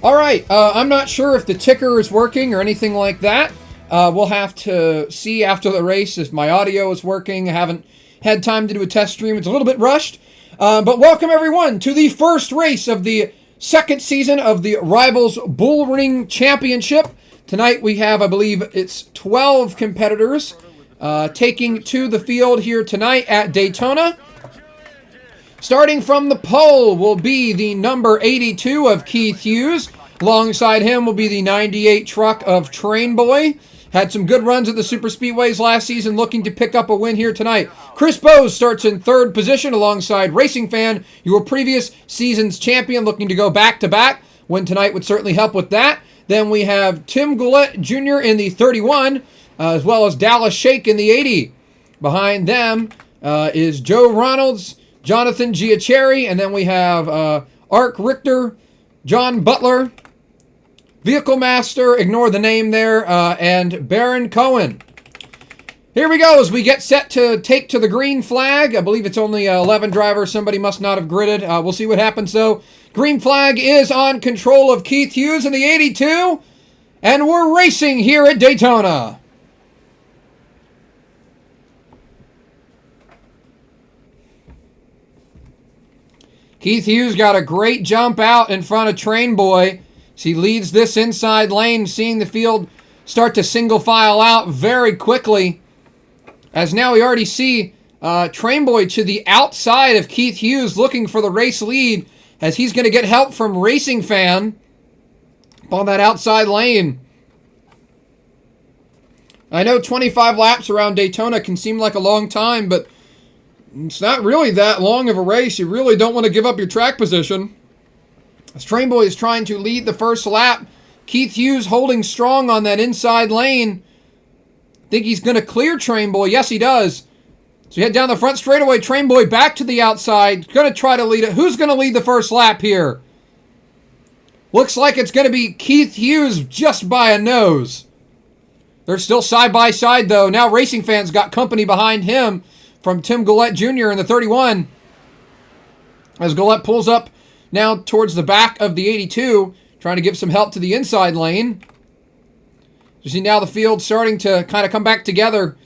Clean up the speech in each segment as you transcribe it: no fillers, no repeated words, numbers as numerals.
All right, I'm not sure if the ticker is working or anything like that. We'll have to see after the race if my audio is working. I haven't had time to do a test stream. It's a little bit rushed. But welcome, everyone, to the first race of the second season of the Rivals Bullring Championship. Tonight we have, I believe, it's 12 competitors taking to the field here tonight at Daytona. Starting from the pole will be the number 82 of Keith Hughes. Alongside him will be the 98 truck of Train Boy. Had some good runs at the super speedways last season, looking to pick up a win here tonight. Chris Bose starts in third position alongside Racing Fan, your previous season's champion, looking to go back-to-back. Win tonight would certainly help with that. Then we have Tim Goulet Jr. in the 31, as well as Dallas Shake in the 80. Behind them is Joe Ronalds, Jonathan Giacherri, and then we have Ark Richter, John Butler, Vehicle Master, ignore the name there, and Baron Cohen. Here we go as we get set to take to the green flag. I believe it's only 11 drivers. Somebody must not have gridded. We'll see what happens, though. Green flag is on control of Keith Hughes in the 82, and we're racing here at Daytona. Keith Hughes got a great jump out in front of Train Boy. So he leads this inside lane, seeing the field start to single file out very quickly. As now we already see Train Boy to the outside of Keith Hughes looking for the race lead, as he's going to get help from Racing Fan on that outside lane. I know 25 laps around Daytona can seem like a long time, but it's not really that long of a race. You really don't want to give up your track position. As Train Boy is trying to lead the first lap, Keith Hughes holding strong on that inside lane. Think he's going to clear Train Boy. Yes, he does. So you head down the front straightaway. Train Boy back to the outside. Going to try to lead it. Who's going to lead the first lap here? Looks like it's going to be Keith Hughes just by a nose. They're still side by side, though. Now Racing Fan's got company behind him from Tim Goulet Jr. in the 31. As Goulet pulls up now towards the back of the 82, trying to give some help to the inside lane. You see now the field starting to kind of come back together.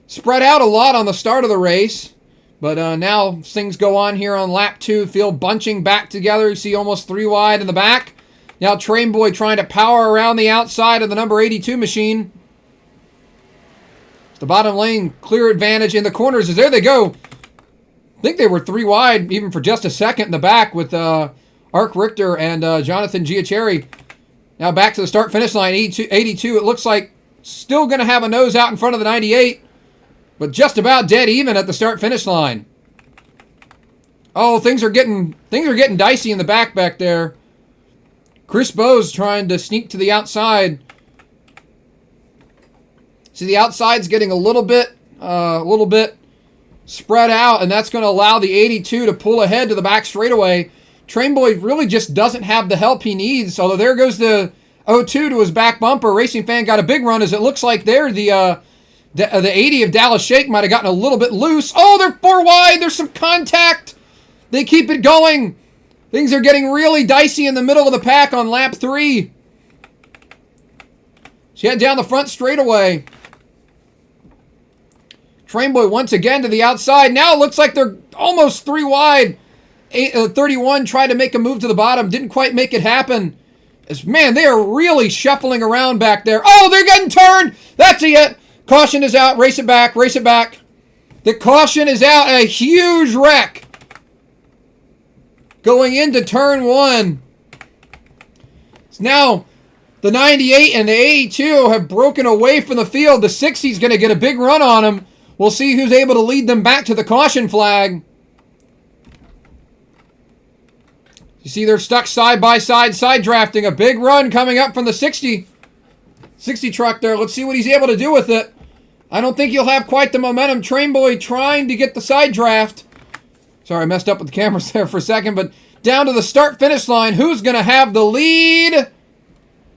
Spread out a lot on the start of the race, but now things go on here on lap 2. Field bunching back together. You see almost 3 wide in the back. Now Train Boy trying to power around the outside of the number 82 machine. The bottom lane, clear advantage in the corners, as there they go. I think they were 3 wide, even for just a second in the back with Ark Richter and Jonathan Giacherri. Now back to the start-finish line, 82. It looks like still going to have a nose out in front of the 98, but just about dead even at the start-finish line. Oh, things are getting dicey in the back there. Chris Bose trying to sneak to the outside. See, the outside's getting a little bit spread out, and that's going to allow the 82 to pull ahead to the back straightaway. Train Boy really just doesn't have the help he needs, although there goes the 02 to his back bumper. Racing Fan got a big run, as it looks like there the 80 of Dallas Shake might have gotten a little bit loose. Oh, they're 4 wide. There's some contact. They keep it going. Things are getting really dicey in the middle of the pack on lap 3. She head down the front straightaway. Train Boy once again to the outside. Now it looks like they're almost 3 wide. 31 tried to make a move to the bottom. Didn't quite make it happen. Man, they are really shuffling around back there. Oh, they're getting turned. That's it. Caution is out. Race it back. Race it back. The caution is out. A huge wreck going into turn 1. Now the 98 and the 82 have broken away from the field. The 60's going to get a big run on them. We'll see who's able to lead them back to the caution flag. You see they're stuck side by side, side drafting. A big run coming up from the 60 truck there. Let's see what he's able to do with it. I don't think he'll have quite the momentum. Train Boy trying to get the side draft. Sorry, I messed up with the cameras there for a second, but down to the start-finish line. Who's going to have the lead?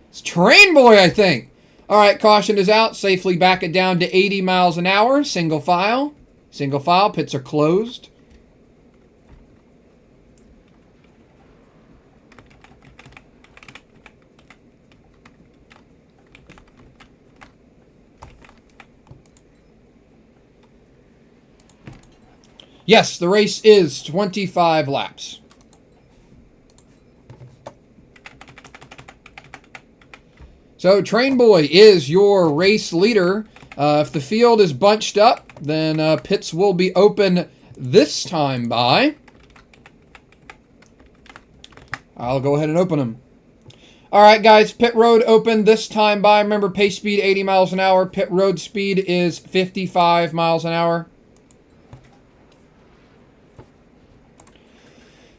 It's Train Boy, I think. All right, caution is out. Safely back it down to 80 miles an hour. Single file. Single file. Pits are closed. Yes, the race is 25 laps. So Train Boy is your race leader. If the field is bunched up, then pits will be open this time by. I'll go ahead and open them. All right, guys, pit road open this time by. Remember, pace speed 80 miles an hour. Pit road speed is 55 miles an hour.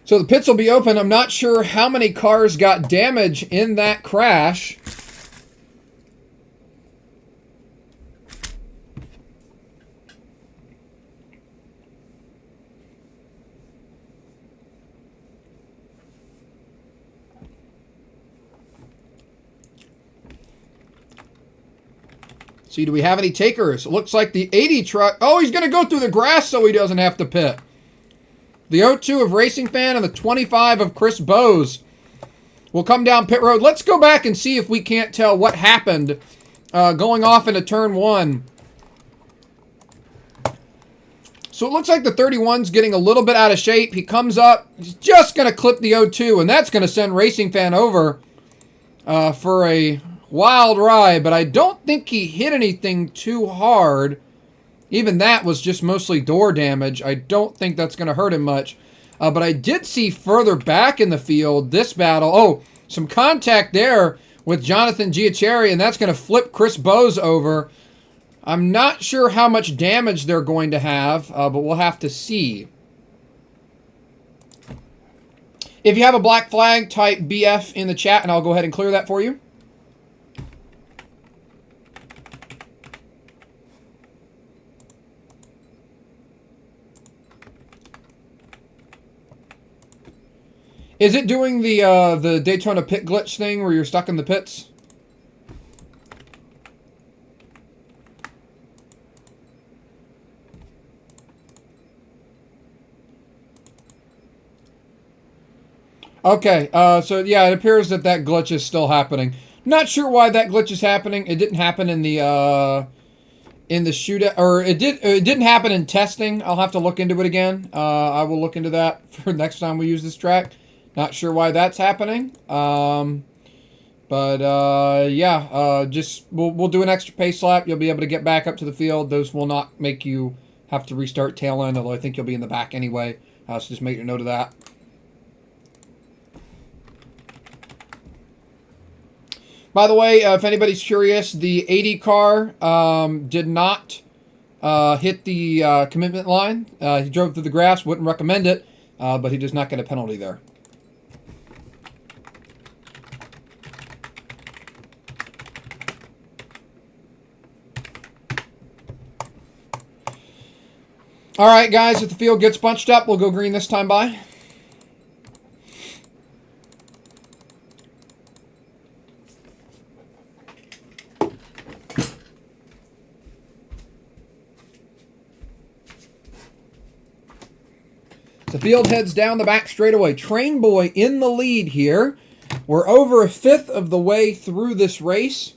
So the pits will be open. I'm not sure how many cars got damage in that crash. See, do we have any takers? It looks like the 80 truck. Oh, he's going to go through the grass so he doesn't have to pit. The 02 of Racing Fan and the 25 of Chris Bowes will come down pit road. Let's go back and see if we can't tell what happened going off into turn 1. So it looks like the 31's getting a little bit out of shape. He comes up. He's just going to clip the 02, and that's going to send Racing Fan over for a wild ride, but I don't think he hit anything too hard. Even that was just mostly door damage. I don't think that's going to hurt him much. But I did see further back in the field this battle. Oh, some contact there with Jonathan Giacherri, and that's going to flip Chris Bowes over. I'm not sure how much damage they're going to have, but we'll have to see. If you have a black flag, type BF in the chat, and I'll go ahead and clear that for you. Is it doing the Daytona pit glitch thing where you're stuck in the pits? Okay, so yeah, it appears that glitch is still happening. Not sure why that glitch is happening. It didn't happen in the shootout, or it didn't happen in testing. I'll have to look into it again. I will look into that for next time we use this track. Not sure why that's happening. Yeah, just we'll do an extra pace lap. You'll be able to get back up to the field. Those will not make you have to restart tail end, although I think you'll be in the back anyway. So just make a note of that. By the way, if anybody's curious, the 80 car did not hit the commitment line. He drove through the grass. Wouldn't recommend it, but he does not get a penalty there. All right, guys, if the field gets bunched up, we'll go green this time by. The field heads down the back straightaway. Train Boy in the lead here. We're over a fifth of the way through this race.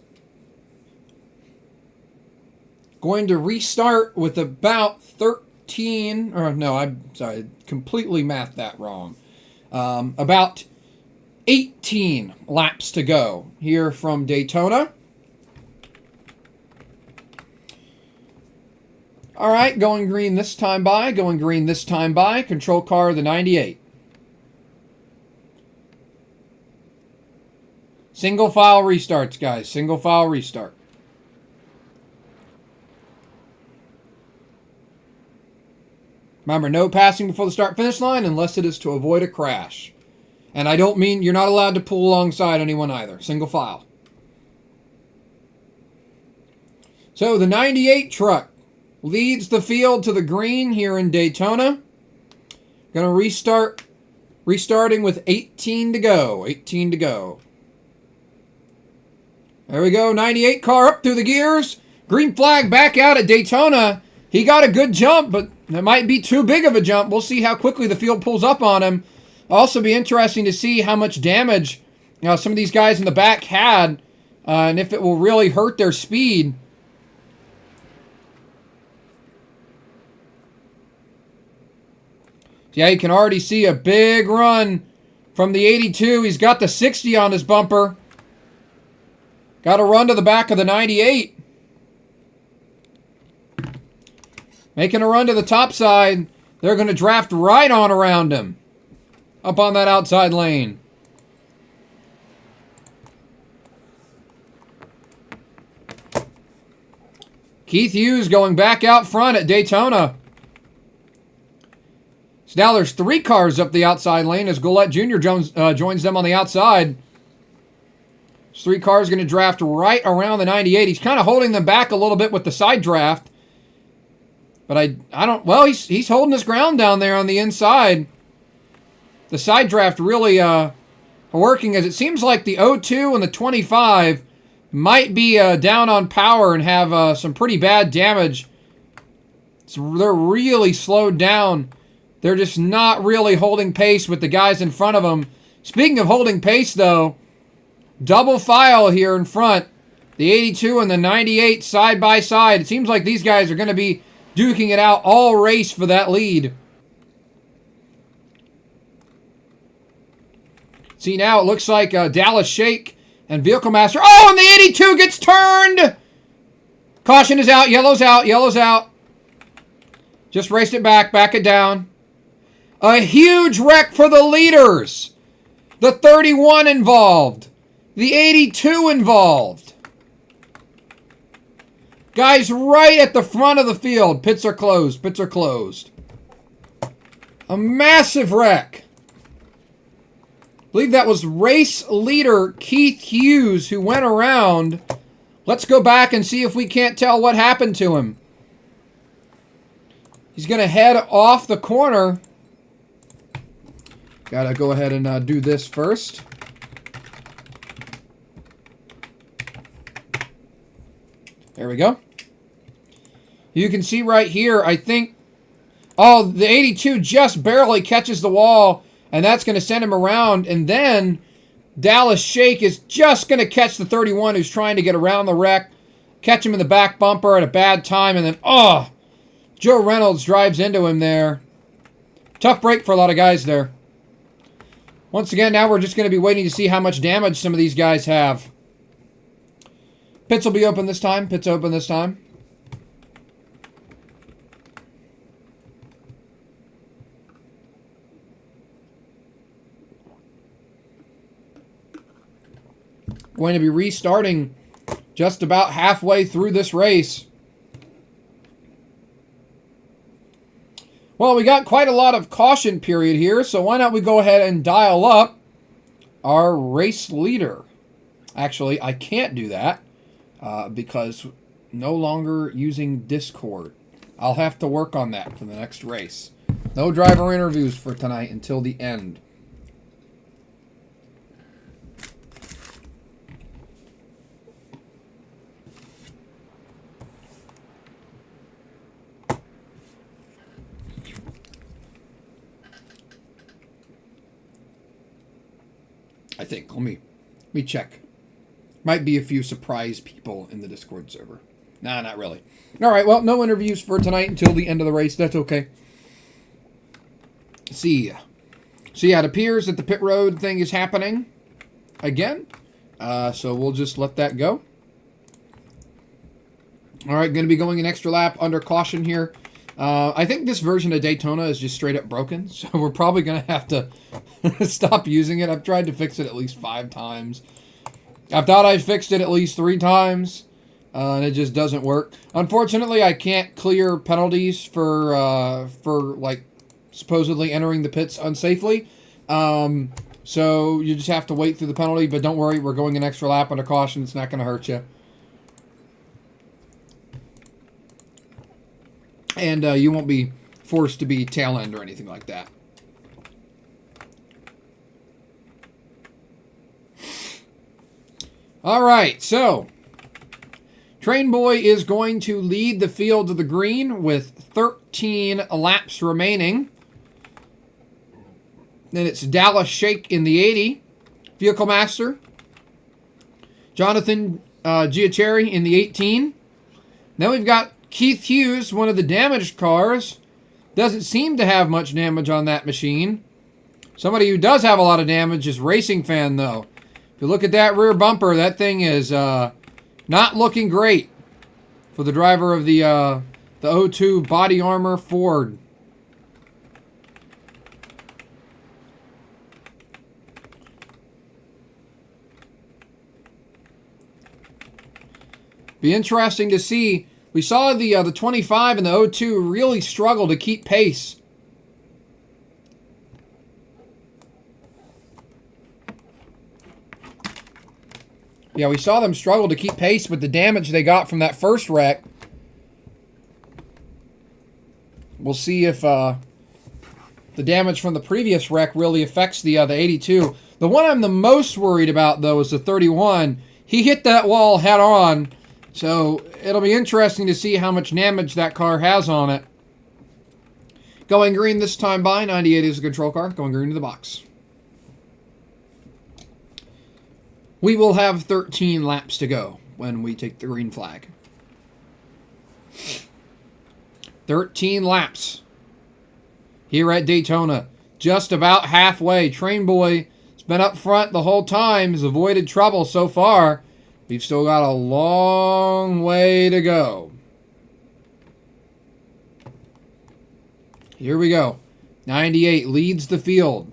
Going to restart with about 13, or no, I'm sorry, completely mathed that wrong. About 18 laps to go here from Daytona. All right, going green this time by, going green this time by. Control car, the 98. Single file restarts, guys. Single file restart. Remember, no passing before the start-finish line unless it is to avoid a crash. And I don't mean you're not allowed to pull alongside anyone either. Single file. So the 98 truck leads the field to the green here in Daytona. Going to restart, restarting with 18 to go. 18 to go. There we go. 98 car up through the gears. Green flag back out at Daytona. He got a good jump, but it might be too big of a jump. We'll see how quickly the field pulls up on him. Also be interesting to see how much damage some of these guys in the back had, and if it will really hurt their speed. Yeah, you can already see a big run from the 82. He's got the 60 on his bumper. Got to run to the back of the 98. Making a run to the top side. They're going to draft right on around him. Up on that outside lane. Keith Hughes going back out front at Daytona. So now there's 3 cars up the outside lane as Goulet Jr. joins them on the outside. 3 cars going to draft right around the 98. He's kind of holding them back a little bit with the side draft. But I don't, well, he's holding his ground down there on the inside. The side draft really working, as it seems like the 02 and the 25 might be down on power and have some pretty bad damage. So they're really slowed down. They're just not really holding pace with the guys in front of them. Speaking of holding pace, though, double file here in front. The 82 and the 98 side by side. It seems like these guys are going to be duking it out all race for that lead. See, now it looks like Dallas Shake and Vehicle Master. Oh, and the 82 gets turned! Caution is out. Yellow's out. Yellow's out. Just raced it back. Back it down. A huge wreck for the leaders. The 31 involved. The 82 involved. Guys right at the front of the field. Pits are closed. Pits are closed. A massive wreck. I believe that was race leader Keith Hughes who went around. Let's go back and see if we can't tell what happened to him. He's going to head off the corner. Got to go ahead and do this first. There we go. You can see right here, I think, oh, the 82 just barely catches the wall, and that's going to send him around. And then Dallas Shake is just going to catch the 31 who's trying to get around the wreck, catch him in the back bumper at a bad time, and then, oh, Joe Reynolds drives into him there. Tough break for a lot of guys there. Once again, now we're just going to be waiting to see how much damage some of these guys have. Pits will be open this time. Pits open this time. Going to be restarting just about halfway through this race. Well, we got quite a lot of caution period here, so why not we go ahead and dial up our race leader. Actually, I can't do that. Because no longer using Discord. I'll have to work on that for the next race. No driver interviews for tonight until the end. I think. Let me check. Might be a few surprise people in the Discord server. Nah, not really. All right, well, no interviews for tonight until the end of the race. That's okay. See ya. So, yeah, it appears that the pit road thing is happening again. So we'll just let that go. All right, going to be going an extra lap under caution here. I think this version of Daytona is just straight up broken. So we're probably going to have to stop using it. I've tried to fix it at least 5 times. I've thought I fixed it at least 3 times, and it just doesn't work. Unfortunately, I can't clear penalties for like supposedly entering the pits unsafely. So you just have to wait through the penalty. But don't worry, we're going an extra lap under caution. It's not going to hurt you. And you won't be forced to be tail end or anything like that. All right, so Train Boy is going to lead the field to the green with 13 laps remaining. Then it's Dallas Shake in the 80, Vehicle Master. Jonathan Giacherri in the 18. Then we've got Keith Hughes, one of the damaged cars, doesn't seem to have much damage on that machine. Somebody who does have a lot of damage is Racing Fan, though. If you look at that rear bumper, that thing is not looking great for the driver of the O2 body armor Ford. Be interesting to see. We saw the 25 and the O2 really struggle to keep pace. Yeah, we saw them struggle to keep pace with the damage they got from that first wreck. We'll see if the damage from the previous wreck really affects the 82. The one I'm the most worried about, though, is the 31. He hit that wall head on. So it'll be interesting to see how much damage that car has on it. Going green this time by. 98 is a control car. Going green to the box. We will have 13 laps to go when we take the green flag. 13 laps here at Daytona. Just about halfway. Train Boy has been up front the whole time. Has avoided trouble so far. We've still got a long way to go. Here we go. 98 leads the field.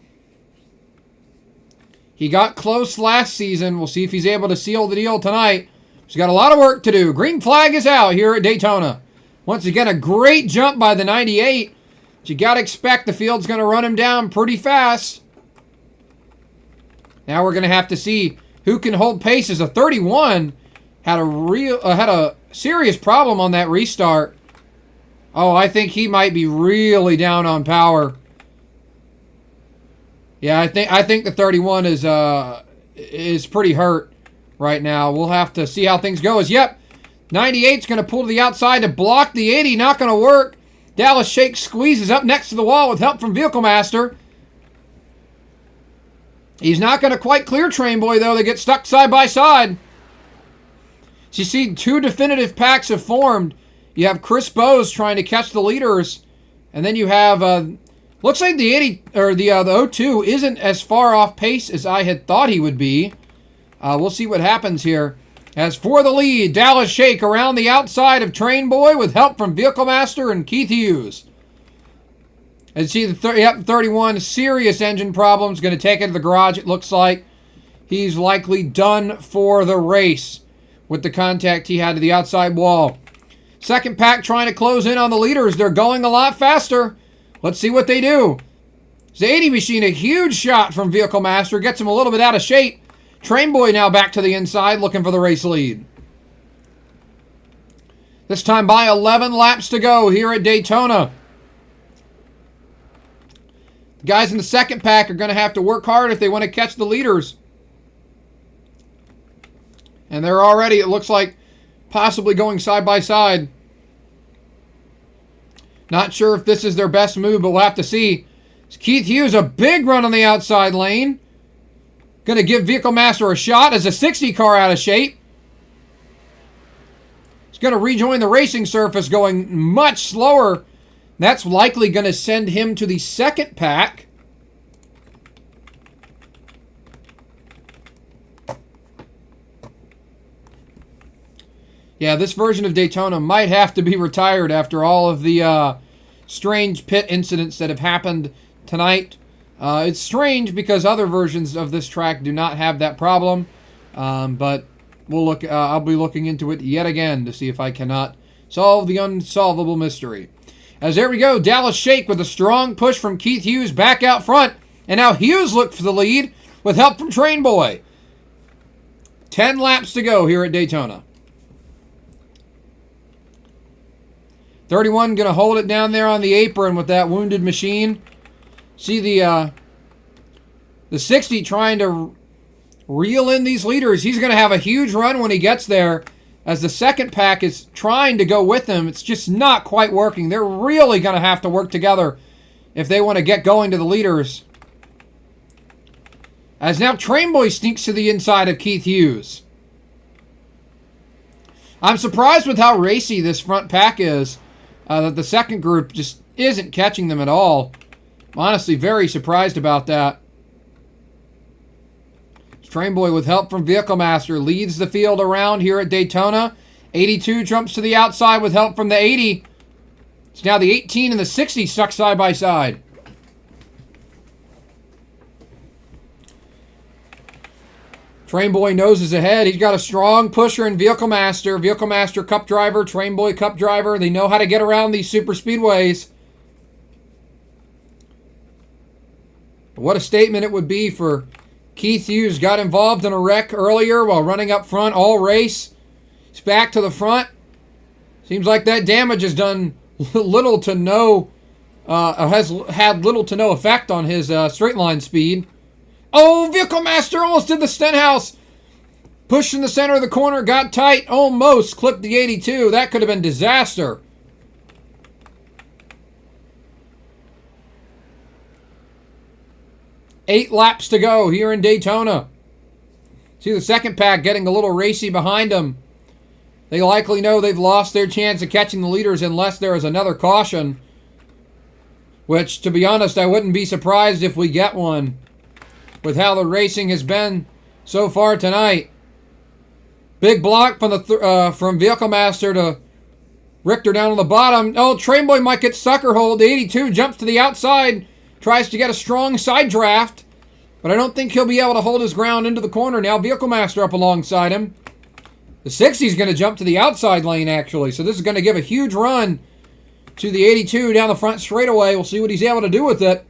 He got close last season. We'll see if he's able to seal the deal tonight. He's got a lot of work to do. Green flag is out here at Daytona. Once again, a great jump by the 98. But you got to expect the field's going to run him down pretty fast. Now we're going to have to see who can hold pace. As a 31 had a serious problem on that restart. Oh, I think he might be really down on power. Yeah, I think the 31 is pretty hurt right now. We'll have to see how things go. Yep, 98's going to pull to the outside to block the 80. Not going to work. Dallas Shake squeezes up next to the wall with help from Vehicle Master. He's not going to quite clear Train Boy, though. They get stuck side by side. So you see two definitive packs have formed. You have Chris Bowes trying to catch the leaders. And then you have, looks like the 80 or the O2 isn't as far off pace as I had thought he would be. We'll see what happens here. As for the lead, Dallas Shake around the outside of Train Boy with help from Vehicle Master and Keith Hughes. And see the 31, serious engine problems. Going to take it to the garage, it looks like. He's likely done for the race with the contact he had to the outside wall. Second pack trying to close in on the leaders. They're going a lot faster. Let's see what they do. The 80 machine, a huge shot from Vehicle Master. Gets him a little bit out of shape. Train Boy now back to the inside looking for the race lead. This time by 11 laps to go here at Daytona. The guys in the second pack are going to have to work hard if they want to catch the leaders. And they're already, it looks like, possibly going side by side. Not sure if this is their best move, but we'll have to see. Keith Hughes, a big run on the outside lane. Going to give Vehicle Master a shot as a 60 car out of shape. He's going to rejoin the racing surface going much slower. That's likely going to send him to the second pack. Yeah, this version of Daytona might have to be retired after all of the strange pit incidents that have happened tonight. It's strange because other versions of this track do not have that problem. But we'll look. I'll be looking into it yet again to see if I cannot solve the unsolvable mystery. As there we go, Dallas Shake with a strong push from Keith Hughes back out front. And now Hughes looked for the lead with help from Train Boy. 10 laps to go here at Daytona. 31 going to hold it down there on the apron with that wounded machine. See the 60 trying to reel in these leaders. He's going to have a huge run when he gets there. As the second pack is trying to go with him, it's just not quite working. They're really going to have to work together if they want to get going to the leaders. As now Train Boy sneaks to the inside of Keith Hughes. I'm surprised with how racy this front pack is. that the second group just isn't catching them at all. I'm honestly very surprised about that. Train Boy, with help from Vehicle Master, leads the field around here at Daytona. 82 jumps to the outside with help from the 80. It's now the 18 and the 60 stuck side by side. Train Boy noses ahead. He's got a strong pusher in Vehicle Master. Vehicle Master Cup driver, Train Boy Cup driver. They know how to get around these super speedways. What a statement it would be for Keith Hughes. Got involved in a wreck earlier while running up front all race. He's back to the front. Seems like that damage has done little to no, has had little to no effect on his straight line speed. Oh, Vehicle Master almost did the Stenhouse. Pushed in the center of the corner, got tight, almost clipped the 82. That could have been disaster. Eight laps to go here in Daytona. See the second pack getting a little racy behind them. They likely know they've lost their chance of catching the leaders unless there is another caution. Which, to be honest, I wouldn't be surprised if we get one, with how the racing has been so far tonight. Big block from the from Vehicle Master to Richter down on the bottom. Oh, Train Boy might get sucker hold. The 82 jumps to the outside, tries to get a strong side draft, but I don't think he'll be able to hold his ground into the corner now. Vehicle Master up alongside him. The 60 is going to jump to the outside lane, actually, so this is going to give a huge run to the 82 down the front straightaway. We'll see what he's able to do with it.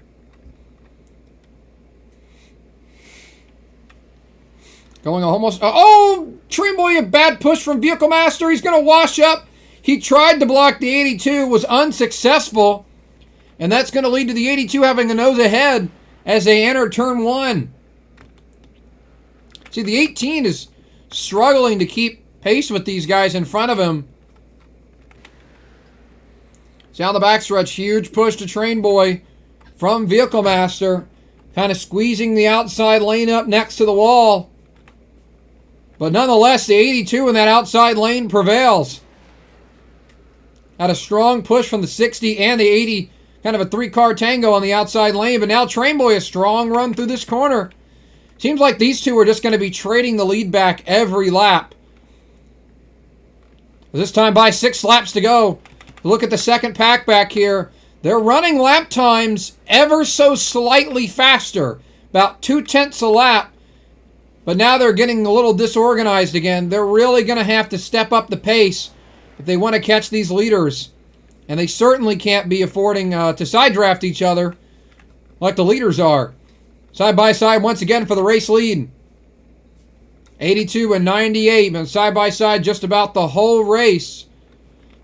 Going almost... Oh! Train Boy, a bad push from Vehicle Master. He's going to wash up. He tried to block the 82, was unsuccessful. And that's going to lead to the 82 having a nose ahead as they enter turn one. See, the 18 is struggling to keep pace with these guys in front of him. See, down the backstretch, huge push to Train Boy from Vehicle Master. Kind of squeezing the outside lane up next to the wall. But nonetheless, the 82 in that outside lane prevails. Had a strong push from the 60 and the 80. Kind of a three-car tango on the outside lane. But now Train Boy, a strong run through this corner. Seems like these two are just going to be trading the lead back every lap. This time by 6 laps to go. Look at the second pack back here. They're running lap times ever so slightly faster. About 0.2 a lap. But now they're getting a little disorganized again. They're really going to have to step up the pace if they want to catch these leaders. And they certainly can't be affording to side draft each other like the leaders are. Side by side once again for the race lead. 82 and 98, and side by side just about the whole race.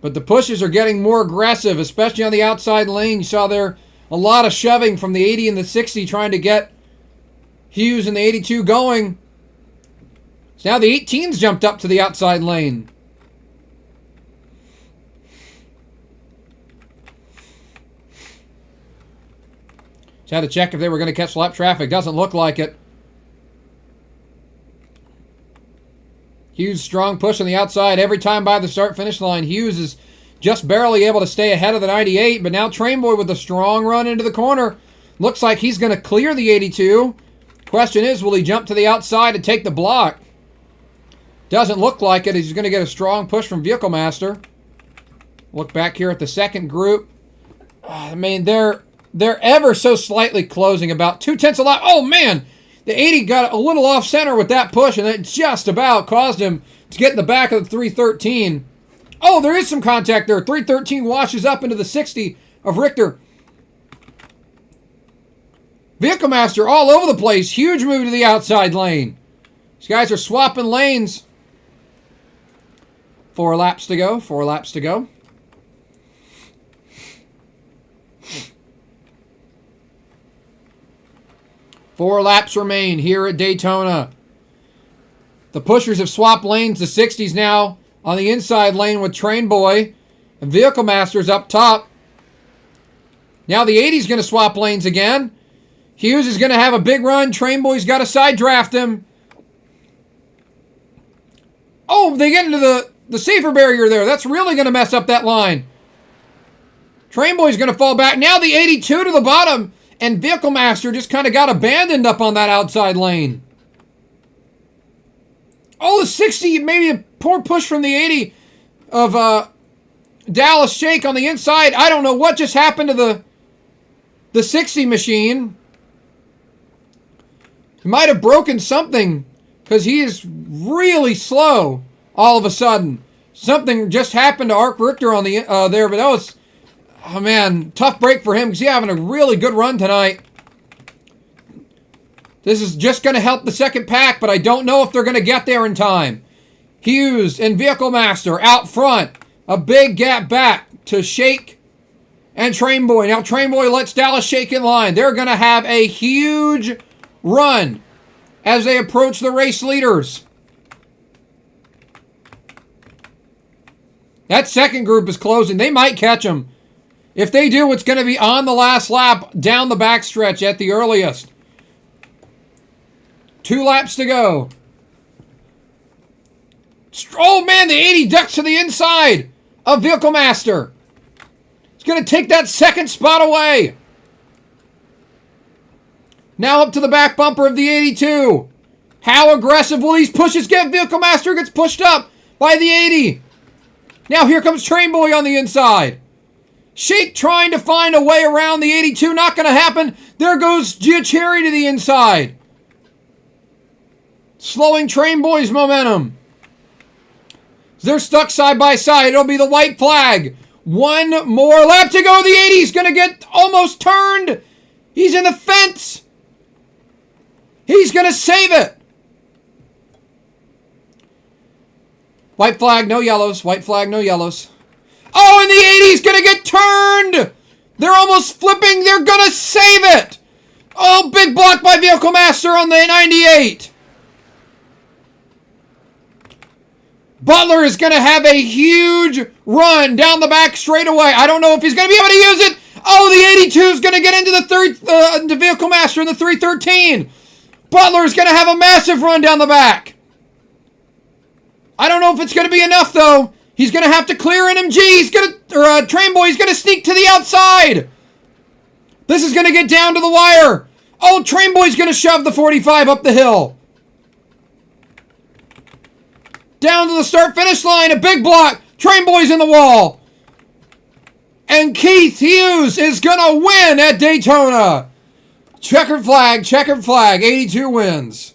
But the pushes are getting more aggressive, especially on the outside lane. You saw there a lot of shoving from the 80 and the 60 trying to get Hughes and the 82 going. So now the 18's jumped up to the outside lane. Just had to check if they were going to catch lap traffic. Doesn't look like it. Hughes strong push on the outside every time by the start-finish line. Hughes is just barely able to stay ahead of the 98, but now Train Boy with a strong run into the corner. Looks like he's going to clear the 82. Question is, will he jump to the outside and take the block? Doesn't look like it. He's going to get a strong push from Vehicle Master. Look back here at the second group. I mean, they're ever so slightly closing, about 0.2 a lap. Oh, man! The 80 got a little off-center with that push, and it just about caused him to get in the back of the 313. Oh, there is some contact there. 313 washes up into the 60 of Richter. Vehicle Master all over the place. Huge move to the outside lane. These guys are swapping lanes. 4 laps to go. 4 laps to go. Four laps remain here at Daytona. The pushers have swapped lanes. The 60s now on the inside lane with Train Boy. And Vehicle Master's up top. Now the 80's going to swap lanes again. Hughes is going to have a big run. Train Boy's got to side draft him. Oh, they get into the safer barrier there. That's really going to mess up that line. Train Boy's going to fall back. Now the 82 to the bottom. And Vehicle Master just kind of got abandoned up on that outside lane. Oh, the 60, maybe a poor push from the 80 of Dallas Shake on the inside. I don't know what just happened to the 60 machine. He might have broken something because he is really slow all of a sudden. Something just happened to Ark Richter on the there, but that was, oh man, tough break for him because he's having a really good run tonight. This is just going to help the second pack, but I don't know if they're going to get there in time. Hughes and Vehicle Master out front. A big gap back to Shake and Train Boy. Now Train Boy lets Dallas Shake in line. They're going to have a huge run as they approach the race leaders. That second group is closing. They might catch them. If they do, it's going to be on the last lap down the backstretch at the earliest. 2 laps to go. Oh man, the 80 ducks to the inside of Vehicle Master. It's going to take that second spot away. Now up to the back bumper of the 82. How aggressive will these pushes get? Vehicle Master gets pushed up by the 80. Now here comes Train Boy on the inside. Shake trying to find a way around the 82. Not going to happen. There goes Giacherri to the inside. Slowing Train Boy's momentum. They're stuck side by side. It'll be the white flag. One more lap to go. The 80's going to get almost turned. He's in the fence. He's going to save it. White flag, no yellows. White flag, no yellows. Oh, and the 80's going to get turned. They're almost flipping. They're going to save it. Oh, big block by Vehicle Master on the 98. Butler is going to have a huge run down the back straightaway. I don't know if he's going to be able to use it. Oh, the 82 is going to get into the Vehicle Master in the 313. Butler is going to have a massive run down the back. I don't know if it's going to be enough, though. He's going to have to clear NMG. He's going to, Train Boy, he's going to sneak to the outside. This is going to get down to the wire. Oh, Train Boy's going to shove the 45 up the hill. Down to the start-finish line, a big block. Train Boy's in the wall. And Keith Hughes is going to win at Daytona. Checkered flag, 82 wins.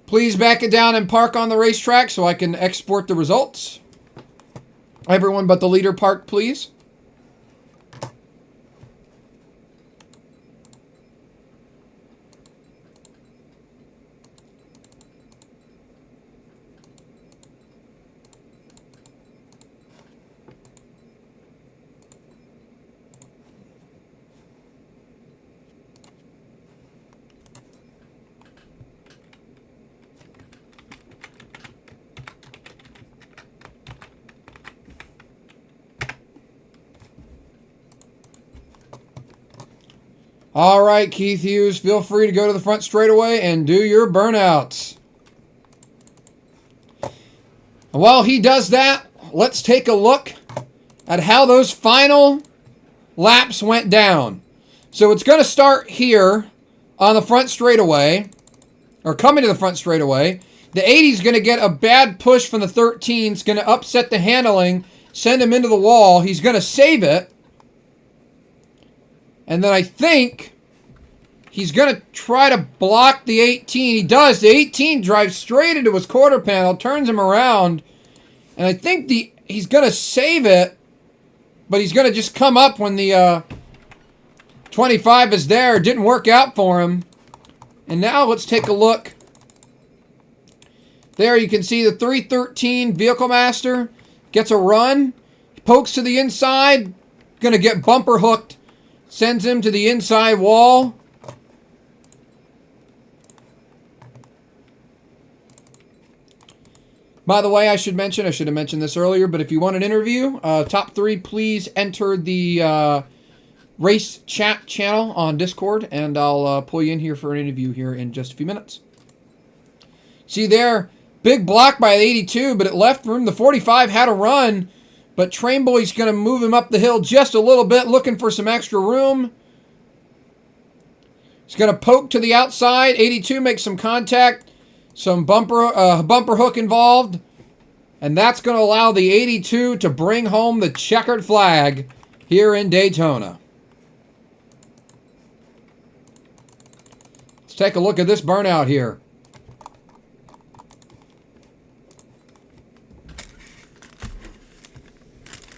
Please back it down and park on the racetrack so I can export the results. Everyone but the leader park, please. All right, Keith Hughes, feel free to go to the front straightaway and do your burnouts. While he does that, let's take a look at how those final laps went down. So it's going to start here on the front straightaway, or coming to the front straightaway. The 80's going to get a bad push from the 13. It's going to upset the handling, send him into the wall. He's going to save it. And then I think he's going to try to block the 18. He does. The 18 drives straight into his quarter panel, turns him around. And I think he's going to save it, but he's going to just come up when the 25 is there. It didn't work out for him. And now let's take a look. There you can see the 313 Vehicle Master gets a run. Pokes to the inside. Going to get bumper hooked. Sends him to the inside wall. By the way, I should have mentioned this earlier, but if you want an interview, top 3, please enter the race chat channel on Discord, and I'll pull you in here for an interview here in just a few minutes. See there, big block by the 82, but it left room. The 45 had a run, But Train Boy's going to move him up the hill just a little bit, looking for some extra room. He's going to poke to the outside. 82 makes some contact. Some bumper hook involved. And that's going to allow the 82 to bring home the checkered flag here in Daytona. Let's take a look at this burnout here.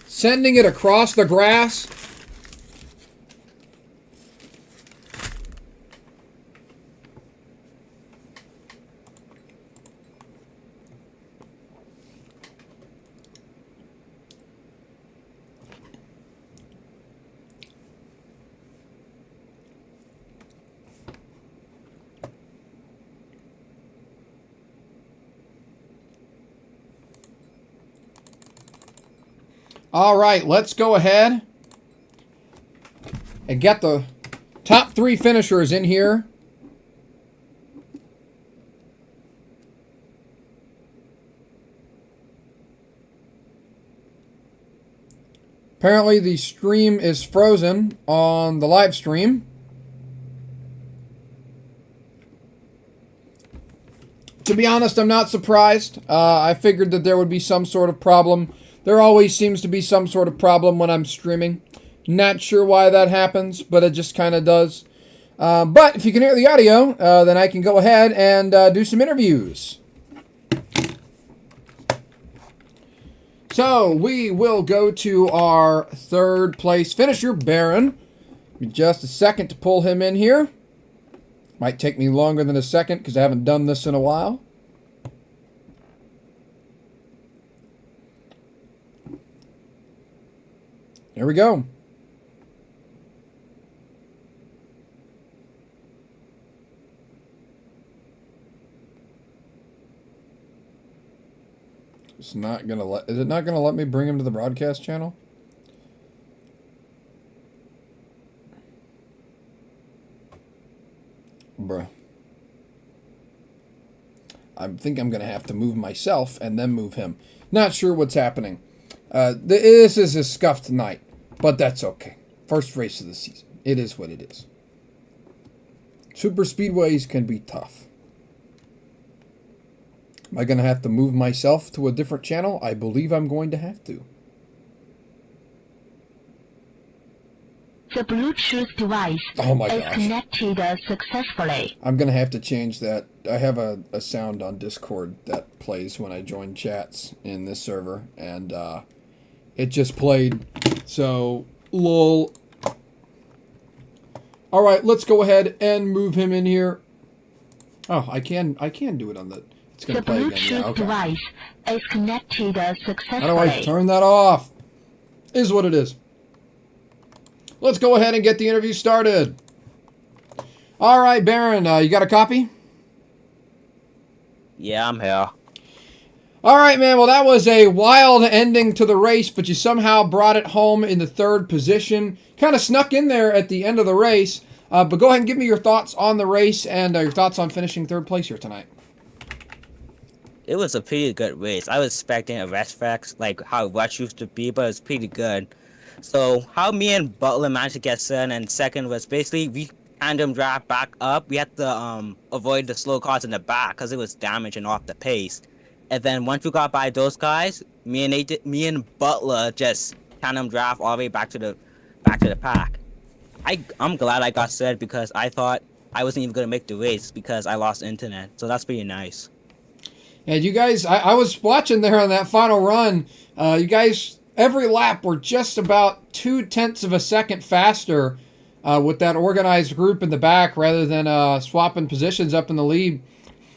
Sending it across the grass. All right, let's go ahead and get the top 3 finishers in here. Apparently the stream is frozen on the live stream. To be honest, I'm not surprised. I figured that there would be some sort of problem. There always seems to be some sort of problem when I'm streaming. Not sure why that happens, but it just kind of does. But if you can hear the audio, then I can go ahead and do some interviews. So we will go to our 3rd place finisher, Baron. Give me just a second to pull him in here. Might take me longer than a second because I haven't done this in a while. There we go. It's not gonna let. Is it not gonna let me bring him to the broadcast channel? Bruh. I think I'm gonna have to move myself and then move him. Not sure what's happening. This is a scuffed night. But that's okay. First race of the season. It is what it is. Super speedways can be tough. Am I going to have to move myself to a different channel? I believe I'm going to have to. The Bluetooth device is connected successfully. I'm going to have to change that. I have a sound on Discord that plays when I join chats in this server. And it just played. So, lol. All right, let's go ahead and move him in here. Oh, I can do it on the. It's going to play again. Yeah, okay. The Bluetooth device is connected successfully. How do I turn that off? Is what it is. Let's go ahead and get the interview started. All right, Baron, you got a copy? Yeah, I'm here. All right, man. Well, that was a wild ending to the race, but you somehow brought it home in the 3rd position. Kind of snuck in there at the end of the race. But go ahead and give me your thoughts on the race and your thoughts on finishing 3rd place here tonight. It was a pretty good race. I was expecting a rest facts, like how Rush used to be, but it's pretty good. So, how me and Butler managed to get second and second was basically we tandem draft back up. We had to avoid the slow cars in the back because it was damaging off the pace. And then once we got by those guys, me and Butler just tandem draft all the way back to the pack. I'm glad I got set because I thought I wasn't even gonna make the race because I lost internet. So that's pretty nice. And you guys, I was watching there on that final run. You guys, every lap were just about 0.2 of a second faster with that organized group in the back rather than swapping positions up in the lead.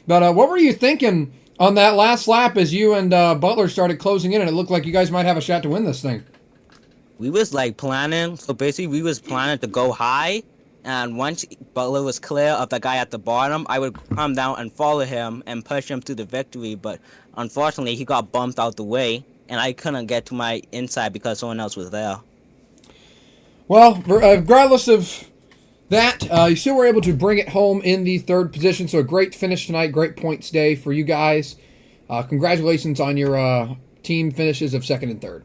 But what were you thinking on that last lap as you and Butler started closing in and it looked like you guys might have a shot to win this thing? We was like planning. So basically we was planning to go high. And once Butler was clear of the guy at the bottom, I would come down and follow him and push him to the victory. But unfortunately, he got bumped out the way, and I couldn't get to my inside because someone else was there. Well, regardless of that, you still were able to bring it home in the 3rd position. So a great finish tonight, great points day for you guys. Congratulations on your team finishes of 2nd and 3rd.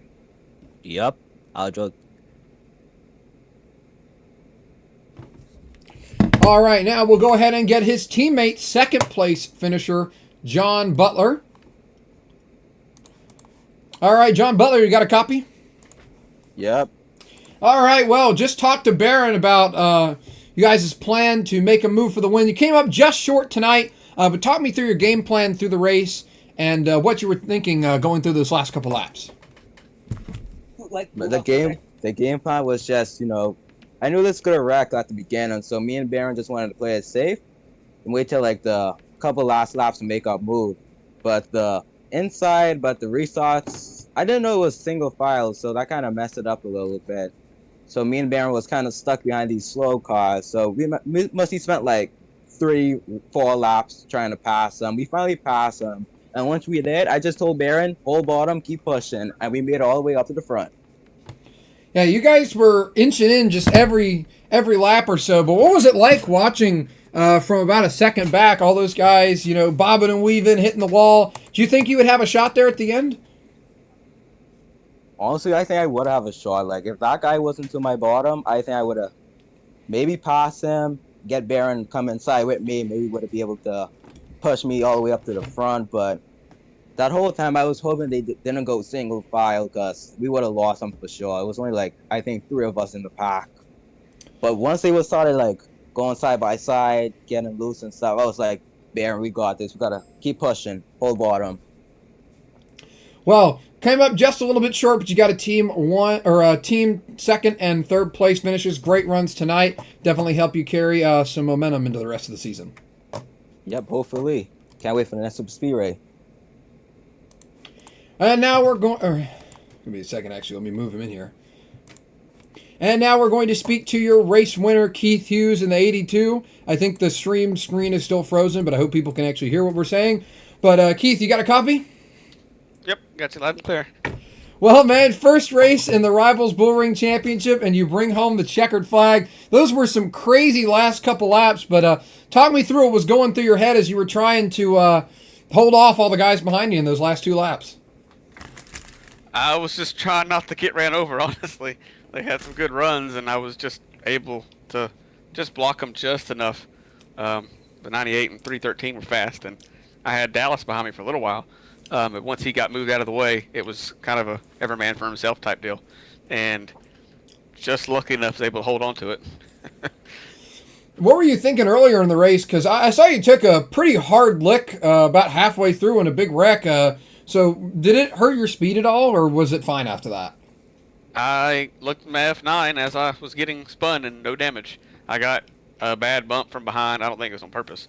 Yep. I'll joke. All right, now we'll go ahead and get his teammate, second place finisher, John Butler. All right, John Butler, you got a copy? Yep. All right, well, just talked to Barron about you guys' plan to make a move for the win. You came up just short tonight, but talk me through your game plan through the race and what you were thinking going through those last couple laps. But the game plan was just, I knew this could have wrecked at the beginning, so me and Barron just wanted to play it safe and wait till like the couple last laps to make our move. But the restarts, I didn't know it was single file, so that kind of messed it up a little bit. So me and Barron was kind of stuck behind these slow cars. So we must have spent like 3-4 laps trying to pass them. We finally passed them, and once we did, I just told Barron, hold bottom, keep pushing, and we made it all the way up to the front. Yeah, you guys were inching in just every lap or so, but what was it like watching from about a second back, all those guys, bobbing and weaving, hitting the wall? Do you think you would have a shot there at the end? Honestly, I think I would have a shot. Like, if that guy wasn't to my bottom, I think I would have maybe passed him, get Barron come inside with me, maybe would have been able to push me all the way up to the front, but that whole time I was hoping they didn't go single file because we would have lost them for sure. It was only like, I think 3 of us in the pack. But once they started like going side by side, getting loose and stuff, I was like, Barron, we got this. We got to keep pushing, hold bottom. Well, came up just a little bit short, but you got a team second and third place finishes. Great runs tonight. Definitely help you carry some momentum into the rest of the season. Yep, hopefully. Can't wait for the next Super Speedway. And now we're going... Give me a second, actually. Let me move him in here. And now we're going to speak to your race winner, Keith Hughes, in the 82. I think the stream screen is still frozen, but I hope people can actually hear what we're saying. But, Keith, you got a copy? Yep, got you loud and clear. Well, man, first race in the Rivals Bullring Championship, and you bring home the checkered flag. Those were some crazy last couple laps, but talk me through what was going through your head as you were trying to hold off all the guys behind you in those last 2 laps. I was just trying not to get ran over, honestly. They had some good runs, and I was just able to just block them just enough. The 98 and 313 were fast, and I had Dallas behind me for a little while. But once he got moved out of the way, it was kind of a every man for himself type deal. And just lucky enough to be able to hold on to it. What were you thinking earlier in the race? Because I saw you took a pretty hard lick about halfway through in a big wreck. So did it hurt your speed at all, or was it fine after that? I looked at my F9 as I was getting spun and no damage. I got a bad bump from behind. I don't think it was on purpose.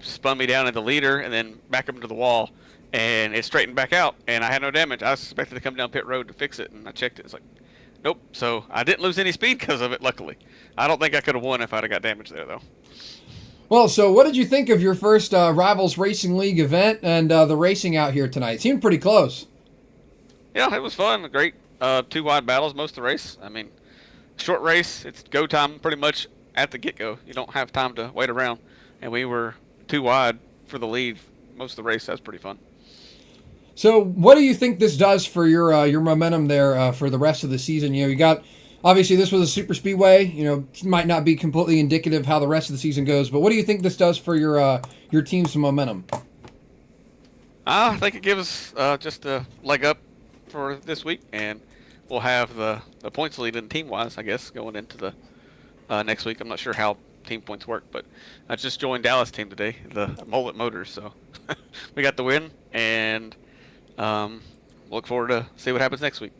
Spun me down at the leader and then back up into the wall, and it straightened back out, and I had no damage. I was expected to come down pit road to fix it, and I checked it. It's like, nope. So I didn't lose any speed because of it, luckily. I don't think I could have won if I'd have got damage there, though. Well, so what did you think of your first Rivals Racing League event and the racing out here tonight? It seemed pretty close. Yeah, it was fun. Great 2 wide battles most of the race. I mean, short race, it's go time pretty much at the get-go. You don't have time to wait around. And we were 2 wide for the lead most of the race. That's pretty fun. So what do you think this does for your momentum there for the rest of the season? You got... Obviously, this was a super speedway. Might not be completely indicative of how the rest of the season goes. But what do you think this does for your team's momentum? I think it gives just a leg up for this week, and we'll have the points lead in team-wise, I guess, going into the next week. I'm not sure how team points work, but I just joined Dallas' team today, the Mullet Motors. So we got the win, and look forward to see what happens next week.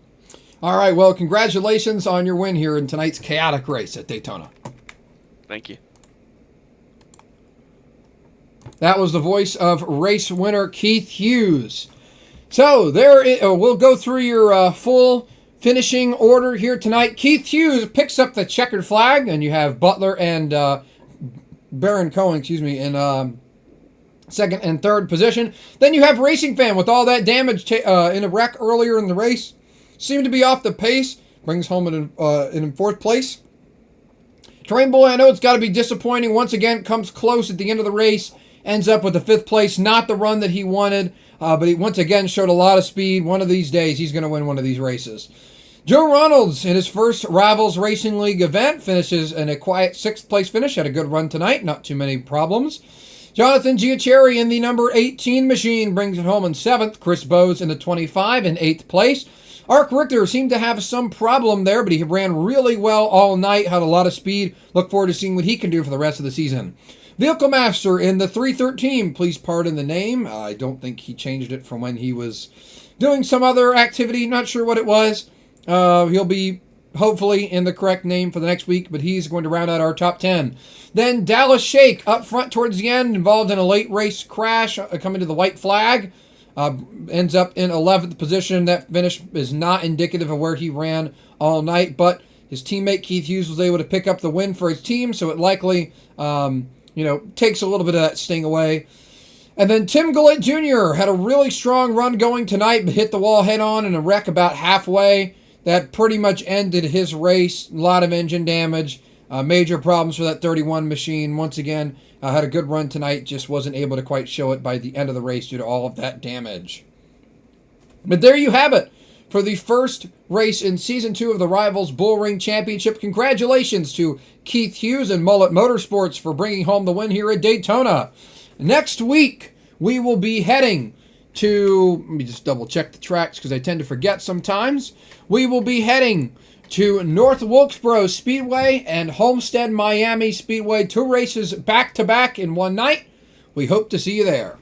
All right, well, congratulations on your win here in tonight's chaotic race at Daytona. Thank you. That was the voice of race winner Keith Hughes. So we'll go through your full finishing order here tonight. Keith Hughes picks up the checkered flag, and you have Butler and Baron Cohen, in second and third position. Then you have Racing Fan with all that damage in a wreck earlier in the race. Seemed to be off the pace. Brings home in fourth place. Terrain Boy, I know it's got to be disappointing. Once again, comes close at the end of the race. Ends up with the 5th place. Not the run that he wanted. But he once again showed a lot of speed. One of these days, he's going to win one of these races. Joe Ronalds, in his first Rivals Racing League event, finishes in a quiet 6th place finish. Had a good run tonight, not too many problems. Jonathan Giacherri in the number 18 machine brings it home in 7th. Chris Bowes in the 25 in 8th place. Ark Richter seemed to have some problem there, but he ran really well all night, had a lot of speed. Look forward to seeing what he can do for the rest of the season. Vehicle Master in the 313, please pardon the name. I don't think he changed it from when he was doing some other activity. Not sure what it was. He'll be hopefully in the correct name for the next week, but he's going to round out our top 10. Then Dallas Shake up front towards the end, involved in a late race crash, coming to the white flag. Ends up in 11th position. That finish is not indicative of where he ran all night, but his teammate Keith Hughes was able to pick up the win for his team, so it likely, takes a little bit of that sting away. And then Tim Gillette Jr. had a really strong run going tonight, but hit the wall head on in a wreck about halfway. That pretty much ended his race. A lot of engine damage. Major problems for that 31 machine. Once again, had a good run tonight. Just wasn't able to quite show it by the end of the race due to all of that damage. But there you have it for the first race in Season 2 of the Rivals Bullring Championship. Congratulations to Keith Hughes and Mullet Motorsports for bringing home the win here at Daytona. Next week, we will be heading to, let me just double check the tracks because I tend to forget sometimes. We will be heading to North Wilkesboro Speedway and Homestead Miami Speedway, 2 races back-to-back in one night. We hope to see you there.